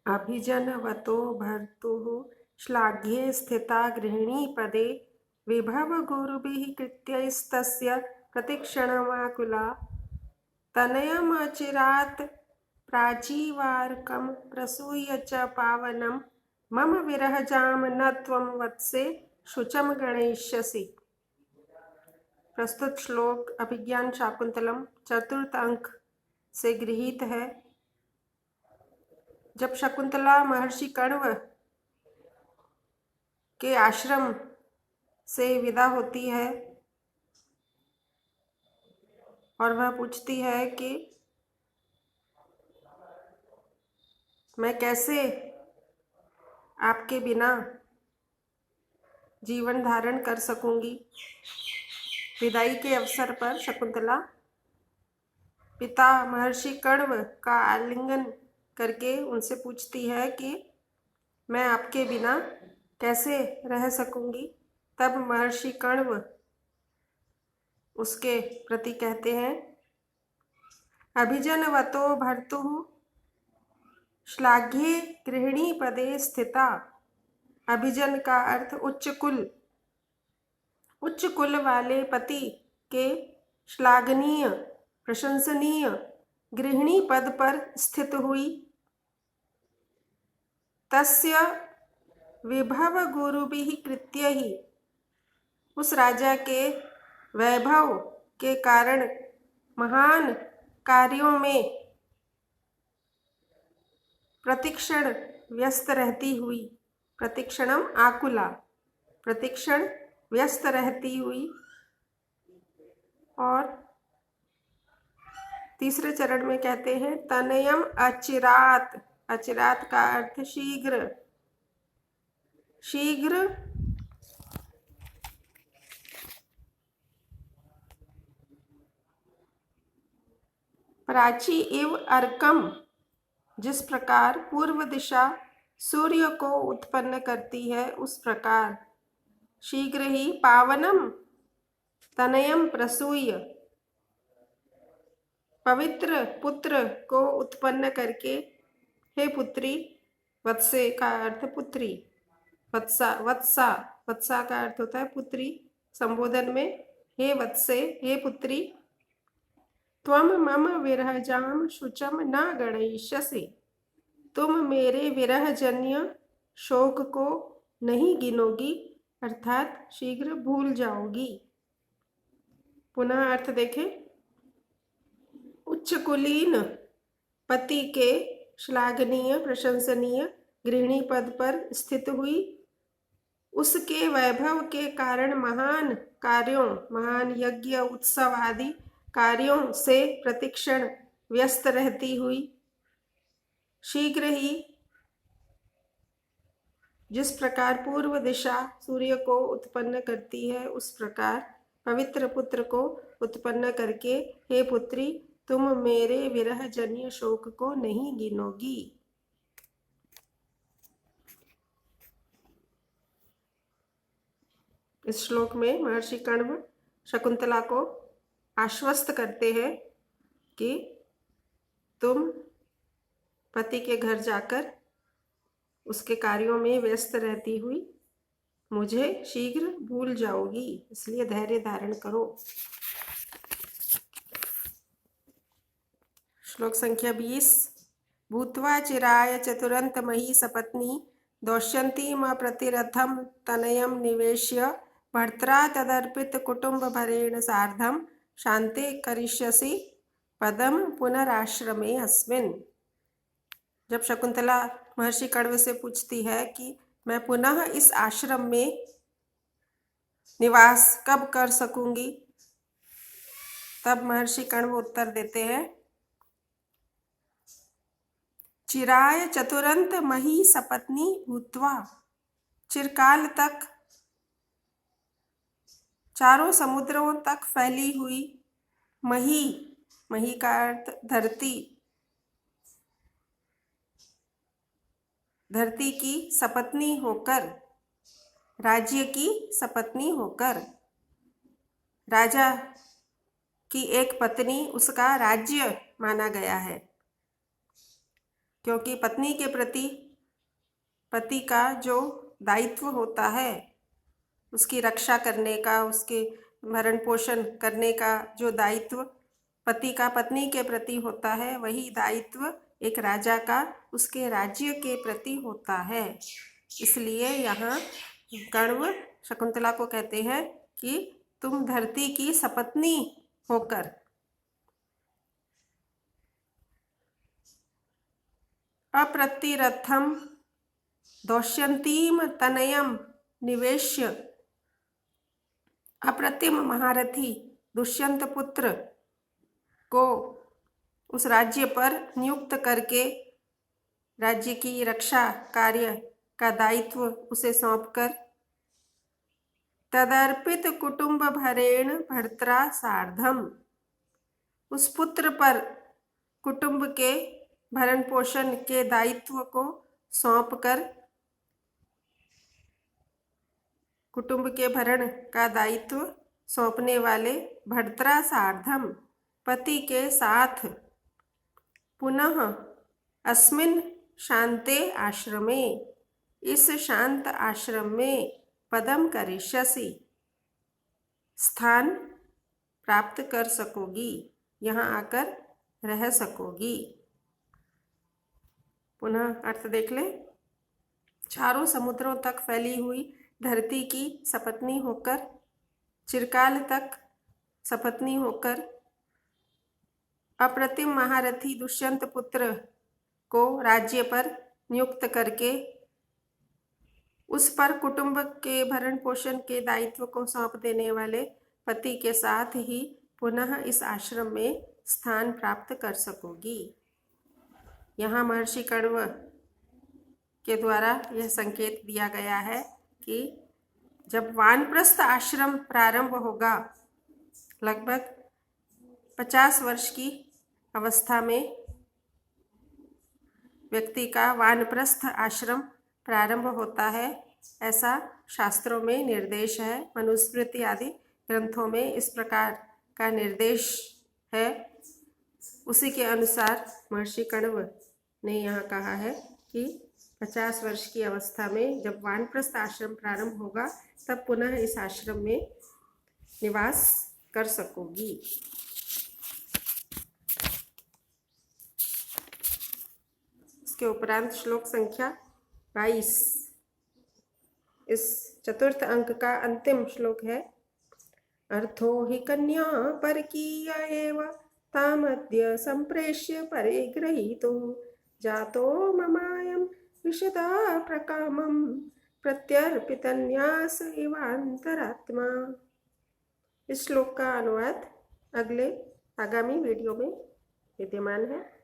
अभिजनवतो भर्तुः श्लाघ्ये स्थिता गृहिणीपदे विभवगुरुभिः कृत्यैस्तस्य प्रतिक्षणमाकुला तनयमचिरात् प्राचीवार्कं प्रसूय च पावनं मम विरहजाम न त्वं वत्से शुचं गणयिष्यसि। प्रस्तुत श्लोक अभिज्ञान शाकुंतलम चतुर्थ अंक से गृहीत है। जब शकुंतला महर्षि कण्व के आश्रम से विदा होती है और वह पूछती है कि मैं कैसे आपके बिना जीवन धारण कर सकूंगी। विदाई के अवसर पर शकुंतला पिता महर्षि कण्व का आलिंगन करके उनसे पूछती है कि मैं आपके बिना कैसे रह सकूंगी। तब महर्षि कण्व उसके प्रति कहते हैं, अभिजनवतो भर्तुः श्लाघ्ये गृहिणी पदे स्थिता। अभिजन का अर्थ उच्च कुल वाले पति के श्लाघनीय प्रशंसनीय गृहिणी पद पर स्थित हुई। तस्य विभव गुरुभिः कृत्यैः, उस राजा के वैभव के कारण महान कार्यों में प्रतिक्षण व्यस्त रहती हुई, प्रतिक्षणम आकुला, प्रतिक्षण व्यस्त रहती हुई। और तीसरे चरण में कहते हैं तनयम अचिरात। अचिरात का अर्थ शीघ्र, शीघ्र प्राची इव अर्कम, जिस प्रकार पूर्व दिशा सूर्य को उत्पन्न करती है उस प्रकार शीघ्र ही पावनम तनयम प्रसूय, पवित्र पुत्र को उत्पन्न करके, हे पुत्री, वत्से का अर्थ पुत्री, वत्सा वत्सा वत्सा का अर्थ होता है पुत्री संबोधन में, हे वत्से, हे पुत्री, त्वम मम विरहजाम शुचम न गणयिष्यसि, तुम मेरे विरहजन्य शोक को नहीं गिनोगी, अर्थात शीघ्र भूल जाओगी। पुनः अर्थ देखें, उच्च कुलीन पति के श्लाघनीय प्रशंसनीय गृहिणी पद पर स्थित हुई, उसके वैभव के कारण महान कार्यों, महान यज्ञ उत्सव आदि कार्यों से प्रतिक्षण व्यस्त रहती हुई, शीघ्र ही जिस प्रकार पूर्व दिशा सूर्य को उत्पन्न करती है उस प्रकार पवित्र पुत्र को उत्पन्न करके, हे पुत्री, तुम मेरे विरहजन्य शोक को नहीं गिनोगी। इस श्लोक में महर्षि कण्व शकुंतला को आश्वस्त करते हैं कि तुम पति के घर जाकर उसके कार्यों में व्यस्त रहती हुई मुझे शीघ्र भूल जाओगी, इसलिए धैर्य धारण करो। श्लोक संख्या 20। भूत्वा चिराय चतुरंतमयी सपत्नी दौष्यन्तीम प्रतिरथम तनयम निवेश्य भर्त्रा तदर्पित कुटुंब भरेण सार्धम शांते करिष्यसि पदम पुनराश्रमे अस्मिन्। जब शकुंतला महर्षि कण्व से पूछती है कि मैं पुनः इस आश्रम में निवास कब कर सकूंगी, तब महर्षि कण्व उत्तर देते हैं, चिराय चतुरंत मही सपत्नी भूत्वा, चिरकाल तक चारों समुद्रों तक फैली हुई मही, मही का अर्थ धरती, धरती की सपत्नी होकर, राज्य की सपत्नी होकर, राजा की एक पत्नी उसका राज्य माना गया है। क्योंकि पत्नी के प्रति पति का जो दायित्व होता है, उसकी रक्षा करने का, उसके भरण पोषण करने का जो दायित्व पति का पत्नी के प्रति होता है, वही दायित्व एक राजा का उसके राज्य के प्रति होता है। इसलिए यहाँ कण्व शकुंतला को कहते हैं कि तुम धरती की सपत्नी होकर अप्रतिरथम दौष्यंतीम तनयम निवेश्य, अप्रतिम महारथी दुष्यंत पुत्र को उस राज्य पर नियुक्त करके राज्य की रक्षा कार्य का दायित्व उसे सौंपकर तदर्पित कुटुंब भरेण भर्त्रा सार्धम, उस पुत्र पर कुटुंब के भरण पोषण के दायित्व को सौंपकर, कुटुंब के भरण का दायित्व सौंपने वाले भर्त्रा सार्धम पति के साथ पुनः अस्मिन् शांते आश्रमे, इस शांत आश्रम में पदम करिष्यसि, स्थान प्राप्त कर सकोगी, यहाँ आकर रह सकोगी। पुनः अर्थ देख ले। चारों समुद्रों तक फैली हुई धरती की सपत्नी होकर, चिरकाल तक सपत्नी होकर, अप्रतिम महारथी दुष्यंत पुत्र को राज्य पर नियुक्त करके उस पर कुटुंब के भरण पोषण के दायित्व को सौंप देने वाले पति के साथ ही पुनः इस आश्रम में स्थान प्राप्त कर सकोगी। यहाँ महर्षि कण्व के द्वारा यह संकेत दिया गया है कि जब वानप्रस्थ आश्रम प्रारंभ होगा, लगभग 50 वर्ष की अवस्था में व्यक्ति का वानप्रस्थ आश्रम प्रारंभ होता है, ऐसा शास्त्रों में निर्देश है। मनुस्मृति आदि ग्रंथों में इस प्रकार का निर्देश है। उसी के अनुसार महर्षि कण्व ने यहाँ कहा है कि 50 वर्ष की अवस्था में जब वानप्रस्थ आश्रम प्रारंभ होगा, तब पुनः इस आश्रम में निवास कर सकोगी। इसके उपरांत श्लोक संख्या 22, इस चतुर्थ अंक का अंतिम श्लोक है। अर्थो हि कन्या परकीय एव तामद्य संप्रेष्य परिगृहीतो जातो ममायं विशदा प्रकामं प्रत्यर्पितन्यास इवांतरात्मा। इस श्लोक का अनुवाद अगले आगामी वीडियो में विद्यमान है।